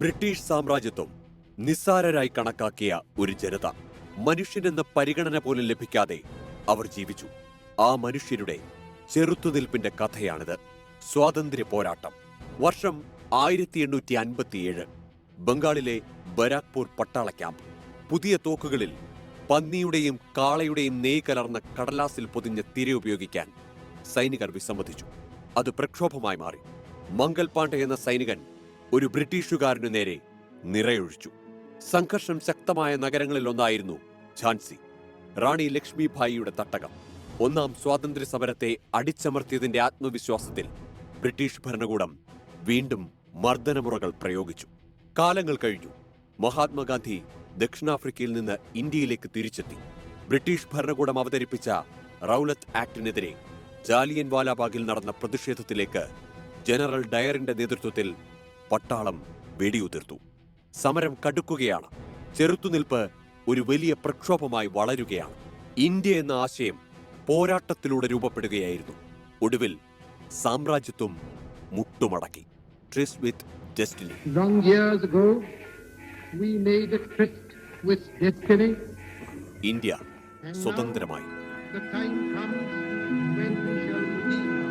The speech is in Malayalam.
ബ്രിട്ടീഷ് സാമ്രാജ്യത്വം നിസ്സാരരായി കണക്കാക്കിയ ഒരു ജനത. മനുഷ്യനെന്ന പരിഗണന പോലും ലഭിക്കാതെ അവർ ജീവിച്ചു. ആ മനുഷ്യരുടെ ചെറുത്തുനിൽപ്പിന്റെ കഥയാണിത്. സ്വാതന്ത്ര്യ പോരാട്ടം. വർഷം 1857. ബംഗാളിലെ ബരാക്പൂർ പട്ടാള ക്യാമ്പ്. പുതിയ തോക്കുകളിൽ പന്നിയുടെയും കാളയുടെയും നെയ് കലർന്ന കടലാസിൽ പൊതിഞ്ഞ തിര ഉപയോഗിക്കാൻ സൈനികർ വിസമ്മതിച്ചു. അത് പ്രക്ഷോഭമായി മാറി. മംഗൽ പാണ്ഡെ എന്ന സൈനികൻ ഒരു ബ്രിട്ടീഷുകാരനു നേരെ നിറയൊഴിച്ചു. സംഘർഷം ശക്തമായ നഗരങ്ങളിലൊന്നായിരുന്നു ഝാൻസി. റാണി ലക്ഷ്മിഭായിയുടെ തട്ടകം. ഒന്നാം സ്വാതന്ത്ര്യ സമരത്തെ അടിച്ചമർത്തിയതിന്റെ ആത്മവിശ്വാസത്തിൽ ബ്രിട്ടീഷ് ഭരണകൂടം വീണ്ടും മർദ്ദനമുറകൾ പ്രയോഗിച്ചു. കാലങ്ങൾ കഴിഞ്ഞു. മഹാത്മാഗാന്ധി ദക്ഷിണാഫ്രിക്കയിൽ നിന്ന് ഇന്ത്യയിലേക്ക് തിരിച്ചെത്തി. ബ്രിട്ടീഷ് ഭരണകൂടം അവതരിപ്പിച്ച റൗലത്ത് ആക്ടിനെതിരെ ജാലിയൻ വാലാബാഗിൽ നടന്ന പ്രതിഷേധത്തിലേക്ക് ജനറൽ ഡയറിന്റെ നേതൃത്വത്തിൽ പട്ടാളം വെടിയുതിർത്തു. സമരം കടുക്കുകയാണ്. ചെറുത്തുനിൽപ്പ് ഒരു വലിയ പ്രക്ഷോഭമായി വളരുകയാണ്. ഇന്ത്യ എന്ന ആശയം പോരാട്ടത്തിലൂടെ രൂപപ്പെടുകയായിരുന്നു. ഒടുവിൽ സാമ്രാജ്യത്വം മുട്ടുമടക്കി. Tryst with destiny. Long years ago, we made a tryst with destiny. India സ്വതന്ത്രമായി. The time comes when we shall redeem